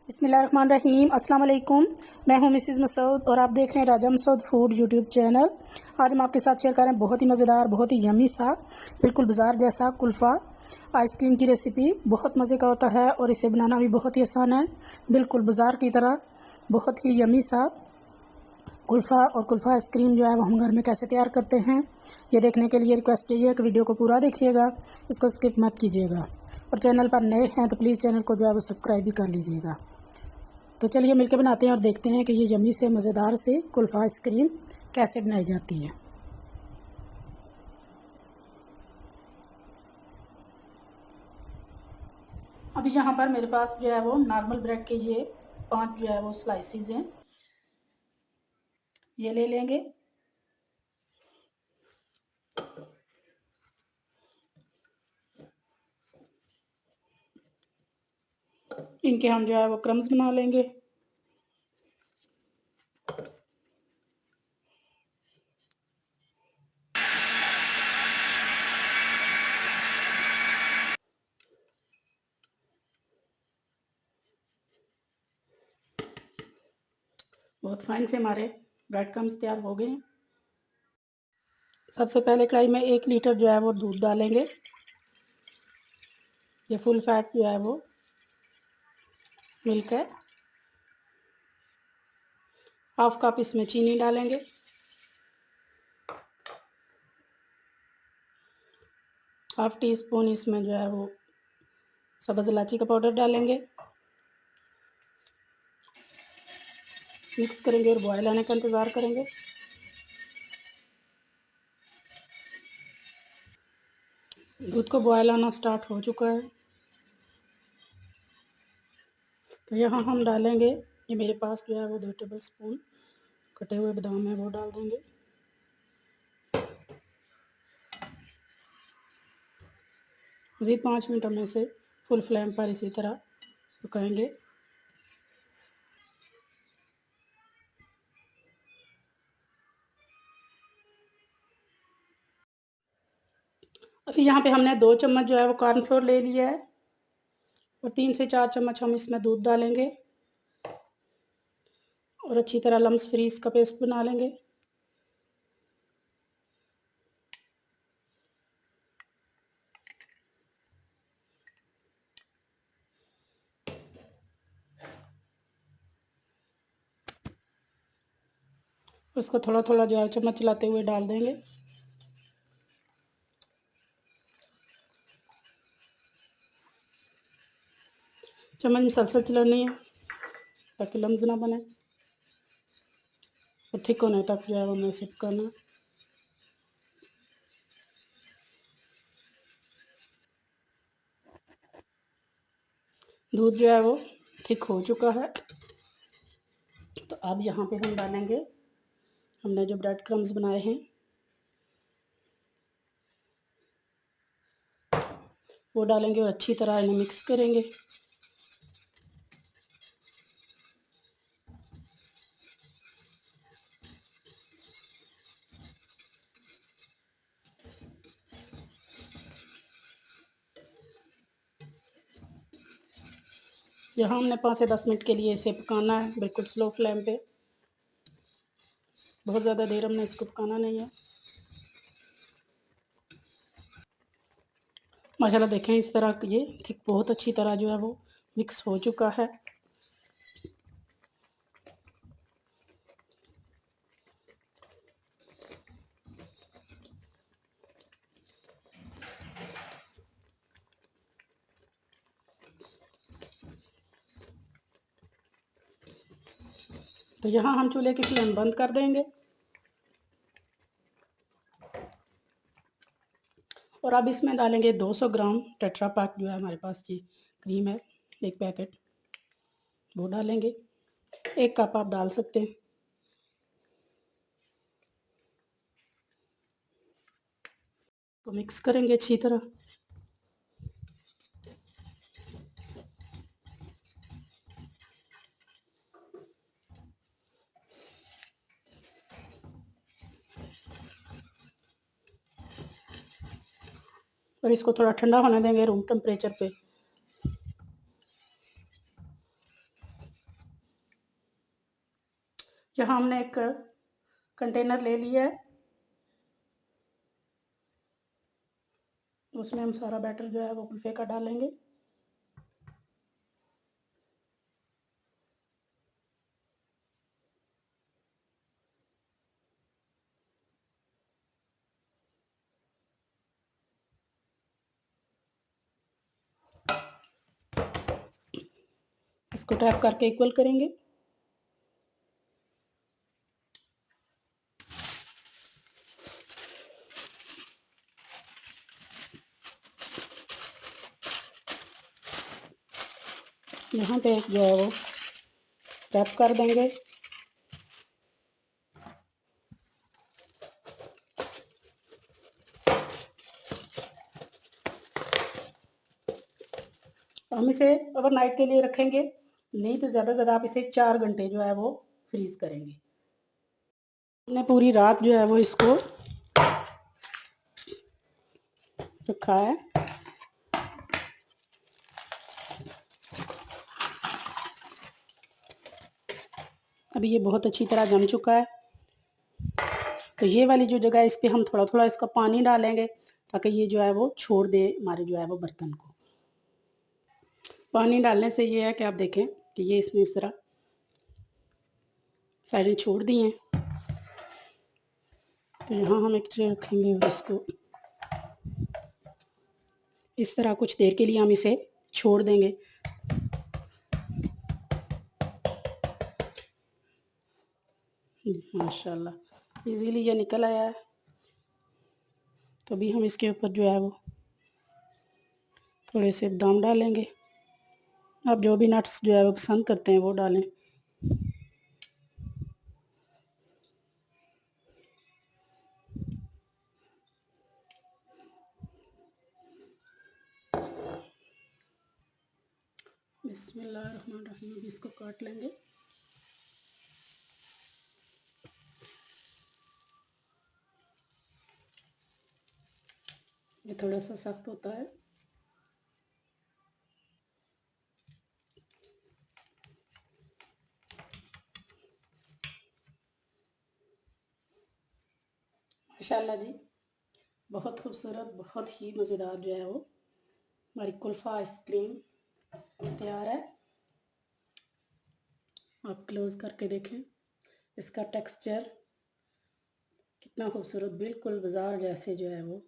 बिस्मिल्लाहिर्रहमानिर्रहीम। अस्सलाम वालेकुम। मैं हूं मिसेज़ मसूद और आप देख रहे हैं राजा मसूद फूड यूट्यूब चैनल। आज हम आपके साथ शेयर कर रहे हैं बहुत ही मज़ेदार, बहुत ही यमी सा, बिल्कुल बाज़ार जैसा कुल्फ़ा आइसक्रीम की रेसिपी। बहुत मज़े का होता है और इसे बनाना भी बहुत ही आसान है, बिल्कुल बाज़ार की तरह। बहुत ही यमी सा कुल्फ़ा और कुल्फ़ा आइसक्रीम जो है वो हम घर में कैसे तैयार करते हैं, ये देखने के लिए रिक्वेस्ट है कि वीडियो को पूरा देखिएगा, इसको स्किप मत कीजिएगा। और चैनल पर नए हैं तो प्लीज़ चैनल को जो है वो सब्सक्राइब भी कर लीजिएगा। तो चलिए मिलकर बनाते हैं और देखते हैं कि ये यमी से मज़ेदार से कुल्फ़ा आइसक्रीम कैसे बनाई जाती है। अभी यहाँ पर मेरे पास जो है वो नॉर्मल ब्रेड के ये 5 जो है वो स्लाइसिस हैं, ये ले लेंगे। इनके हम जो है वो क्रम्स बना लेंगे। बहुत फाइन से हमारे ब्रेड क्रम्स तैयार हो गए हैं। सबसे पहले कढ़ाई में 1 लीटर जो है वो दूध डालेंगे। ये फुल फैट जो है वो मिल्क है। हाफ कप इसमें चीनी डालेंगे। हाफ टी स्पून इसमें जो है वो सब्ज़ इलायची का पाउडर डालेंगे। मिक्स करेंगे और बॉयल आने का इंतज़ार करेंगे। दूध को बॉयल आना स्टार्ट हो चुका है, तो यहाँ हम डालेंगे, ये मेरे पास जो है वो 2 टेबल स्पून कटे हुए बादाम है वो डाल देंगे। मज़ीद 5 मिनट हम इसे फुल फ्लेम पर इसी तरह पकाएंगे। अभी यहाँ पे हमने 2 चम्मच जो है वो कॉर्नफ्लोर ले लिया है और 3 से 4 चम्मच हम इसमें दूध डालेंगे और अच्छी तरह लम्स फ्री इसका पेस्ट बना लेंगे। उसको थोड़ा थोड़ा जो है चम्मच चलाते हुए डाल देंगे। चम्मच मुसलसल चलानी है ताकि लम्स ना बने और थिक होने तक जो है वो हमें सिप करना। दूध जो है वो थिक हो चुका है, तो अब यहाँ पे हम डालेंगे हमने जो ब्रेड क्रम्स बनाए हैं वो डालेंगे और अच्छी तरह इन्हें मिक्स करेंगे। यहाँ हमने 5 से 10 मिनट के लिए इसे पकाना है, बिल्कुल स्लो फ्लेम पे। बहुत ज़्यादा देर हमने इसको पकाना नहीं है। माशाल्लाह देखें इस तरह ये थिक बहुत अच्छी तरह जो है वो मिक्स हो चुका है। तो यहाँ हम चूल्हे की फ्लेम बंद कर देंगे और अब इसमें डालेंगे 200 ग्राम टेट्रा पैक जो है हमारे पास जी क्रीम है, 1 पैकेट वो डालेंगे। 1 कप आप डाल सकते हैं। तो मिक्स करेंगे अच्छी तरह। और इसको थोड़ा ठंडा होने देंगे रूम टेम्परेचर पे। यहाँ हमने एक कंटेनर ले लिया है, उसमें हम सारा बैटर जो है वो कुल्फे का डालेंगे। इसको टैप करके इक्वल करेंगे। यहाँ पे जो है वो टैप कर देंगे। हम इसे ओवरनाइट के लिए रखेंगे, नहीं तो ज़्यादा से ज़्यादा आप इसे 4 घंटे जो है वो फ्रीज करेंगे। हमने पूरी रात जो है वो इसको रखा है। अभी ये बहुत अच्छी तरह जम चुका है। तो ये वाली जो जगह है इस पर हम थोड़ा थोड़ा इसका पानी डालेंगे ताकि ये जो है वो छोड़ दे हमारे जो है वो बर्तन को। पानी डालने से ये है कि आप देखें कि ये इसने इस तरह साइडें छोड़ दी हैं। तो यहाँ हम एक ट्रे रखेंगे और इसको इस तरह कुछ देर के लिए हम इसे छोड़ देंगे। माशाल्लाह इजीली ये निकल आया है। तो अभी हम इसके ऊपर जो है वो थोड़े से बादाम डालेंगे। आप जो भी नट्स जो है वो पसंद करते हैं वो डालें। बिस्मिल्लाहिर्रहमानिर्रहीम। अभी इसको काट लेंगे। ये थोड़ा सा सख्त होता है। माशाल्लाह जी, बहुत खूबसूरत, बहुत ही मज़ेदार जो है वो हमारी कुल्फ़ा आइसक्रीम तैयार है। आप क्लोज़ करके देखें इसका टेक्सचर कितना खूबसूरत, बिल्कुल बाज़ार जैसे जो है वो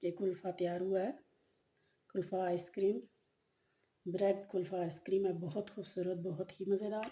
ये कुल्फ़ा तैयार हुआ है। Kulfa ice cream, bread kulfa ice cream है, बहुत खूबसूरत, बहुत ही मज़ेदार।